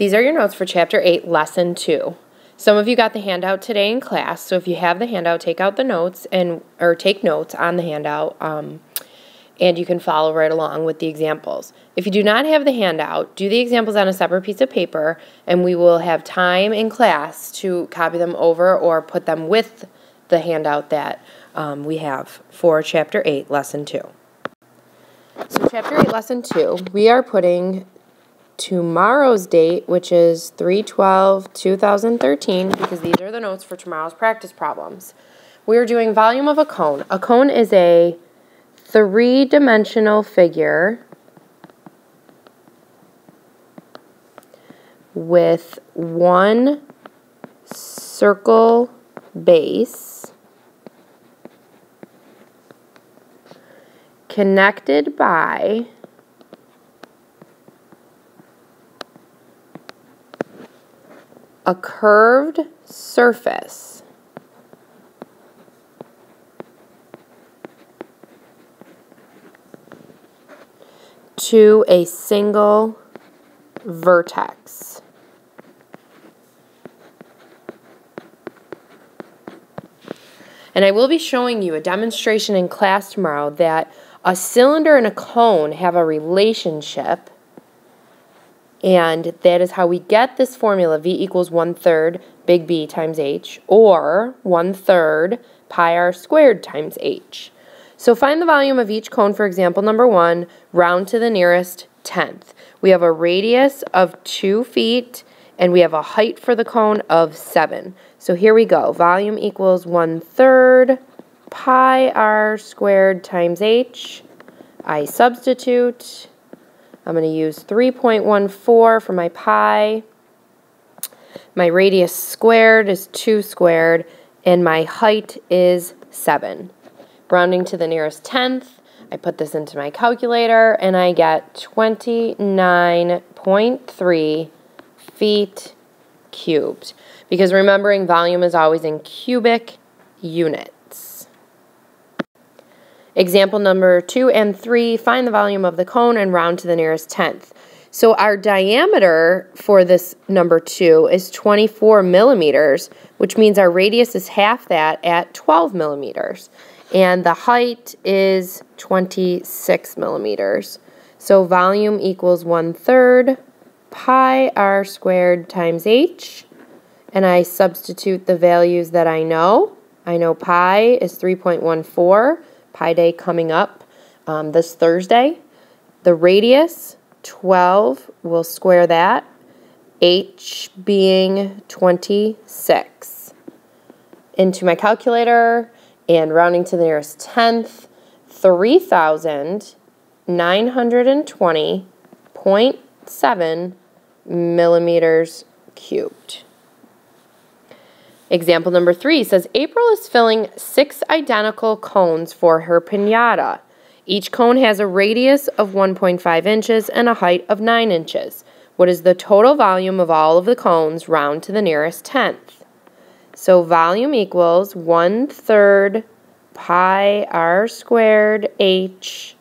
These are your notes for Chapter 8, Lesson 2. Some of you got the handout today in class, so if you have the handout, take out the notes or take notes on the handout, and you can follow right along with the examples. If you do not have the handout, do the examples on a separate piece of paper, and we will have time in class to copy them over or put them with the handout that we have for Chapter 8, Lesson 2. So Chapter 8, Lesson 2, we are putting tomorrow's date, which is 3/12/2013, because these are the notes for tomorrow's practice problems. We are doing volume of a cone. A cone is a three-dimensional figure with one circle base connected by a curved surface to a single vertex. And I will be showing you a demonstration in class tomorrow that a cylinder and a cone have a relationship, and that is how we get this formula, V equals 1/3 big B times H, or 1/3 pi r squared times H. So find the volume of each cone for example number 1, round to the nearest tenth. We have a radius of 2 feet, and we have a height for the cone of 7. So here we go. Volume equals 1/3 pi r squared times H. I substitute. I'm going to use 3.14 for my pi. My radius squared is 2 squared, and my height is 7. Rounding to the nearest tenth, I put this into my calculator, and I get 29.3 feet cubed. Because remembering volume is always in cubic units. Example number 2 and 3, find the volume of the cone and round to the nearest tenth. So our diameter for this number 2 is 24 millimeters, which means our radius is half that at 12 millimeters. And the height is 26 millimeters. So volume equals 1/3 pi r squared times H. And I substitute the values that I know. I know pi is 3.14. Pi Day coming up this Thursday. The radius, 12, we'll square that. H being 26. Into my calculator, and rounding to the nearest tenth, 3,920.7 millimeters cubed. Example number 3 says, April is filling 6 identical cones for her piñata. Each cone has a radius of 1.5 inches and a height of 9 inches. What is the total volume of all of the cones round to the nearest tenth? So volume equals 1/3 pi r squared H.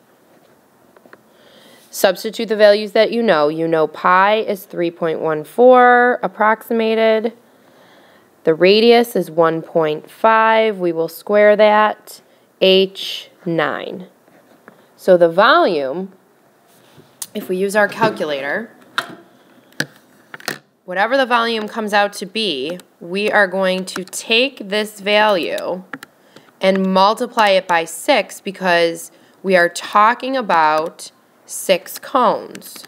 Substitute the values that you know. You know pi is 3.14 approximated. The radius is 1.5. We will square that. H, 9. So the volume, if we use our calculator, whatever the volume comes out to be, we are going to take this value and multiply it by 6 because we are talking about 6 cones.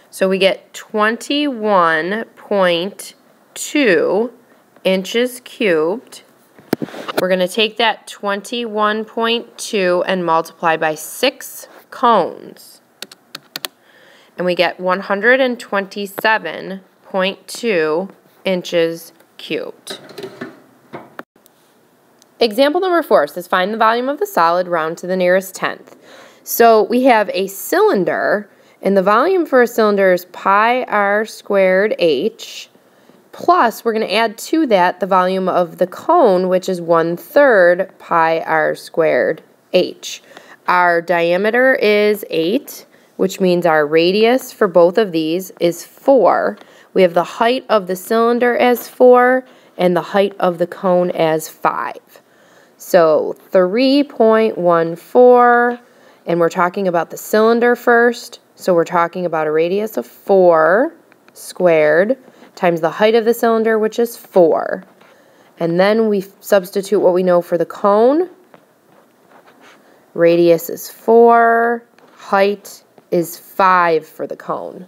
So we get 21.2 inches cubed. We're going to take that 21.2 and multiply by 6 cones. And we get 127.2 inches cubed. Example number 4 says find the volume of the solid round to the nearest tenth. So we have a cylinder, and the volume for a cylinder is pi r squared H, plus we're going to add to that the volume of the cone, which is 1/3 pi r squared H. Our diameter is 8. which means our radius for both of these is 4. We have the height of the cylinder as 4 and the height of the cone as 5. So 3.14, and we're talking about the cylinder first. So we're talking about a radius of 4 squared times the height of the cylinder, which is 4. And then we substitute what we know for the cone. Radius is 4, height is 5 for the cone.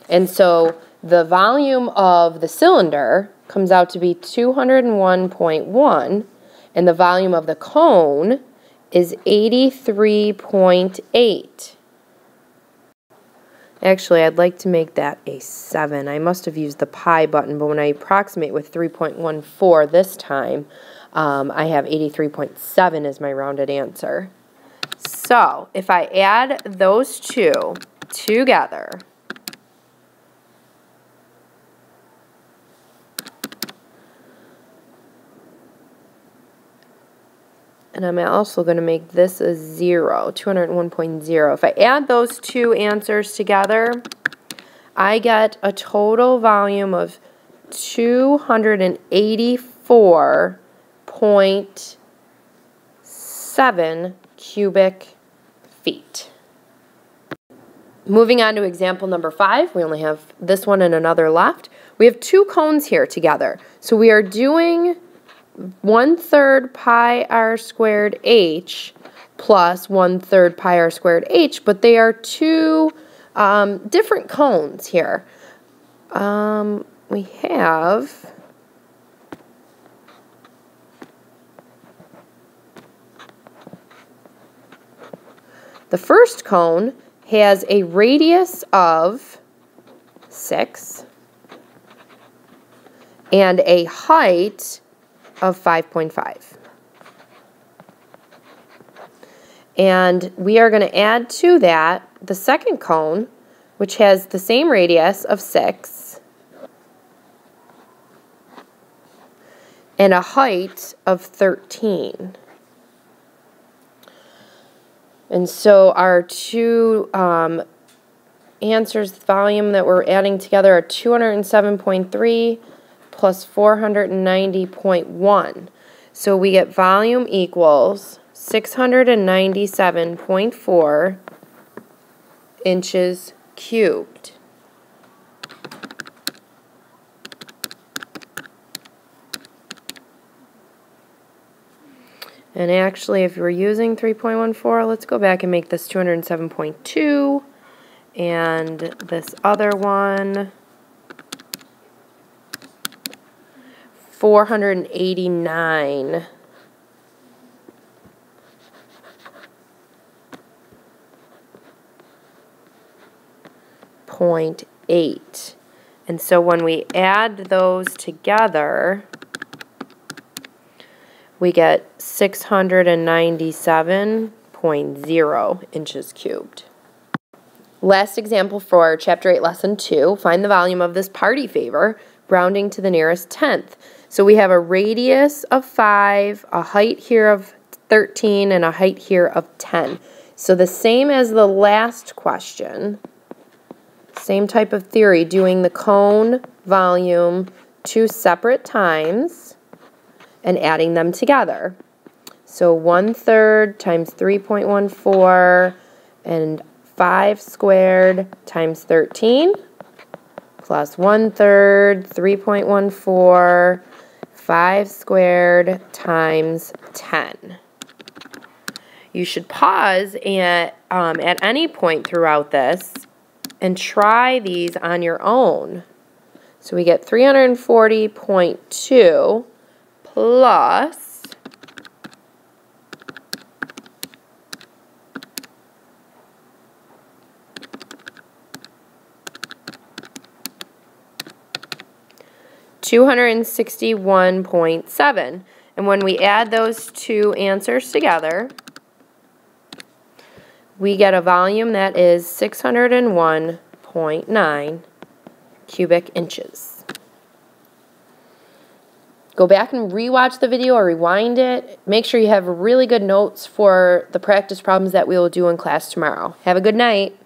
And so the volume of the cylinder comes out to be 201.1, and the volume of the cone is 83.8. Actually, I'd like to make that a 7. I must have used the pi button, but when I approximate with 3.14 this time, I have 83.7 as my rounded answer. So, if I add those two together, and I'm also going to make this a 0, 201.0. If I add those two answers together, I get a total volume of 284.7 cubic feet. Moving on to example number 5, we only have this one and another left. We have two cones here together. So we are doing 1/3 pi r squared h plus 1/3 pi r squared h, but they are two different cones here. We have the first cone has a radius of 6 and a height of 5.5. And we are going to add to that the second cone, which has the same radius of 6 and a height of 13. And so our two answers, volume that we're adding together are 207.3 plus 490.1. So we get volume equals 697.4 inches cubed. And actually, if we're using 3.14, let's go back and make this 207.2, and this other one 489.8. And so when we add those together, we get 697.0 inches cubed. Last example for Chapter 8, Lesson 2. Find the volume of this party favor, rounding to the nearest tenth. So we have a radius of 5, a height here of 13, and a height here of 10. So the same as the last question, same type of theory, doing the cone volume 2 separate times and adding them together. So 1/3 times 3.14 and 5 squared times 13 plus 1/3 3.14 5 squared times 10. You should pause at any point throughout this and try these on your own. So we get 340.2 plus 261.7. And when we add those two answers together, we get a volume that is 601.9 cubic inches. Go back and rewatch the video or rewind it. Make sure you have really good notes for the practice problems that we will do in class tomorrow. Have a good night.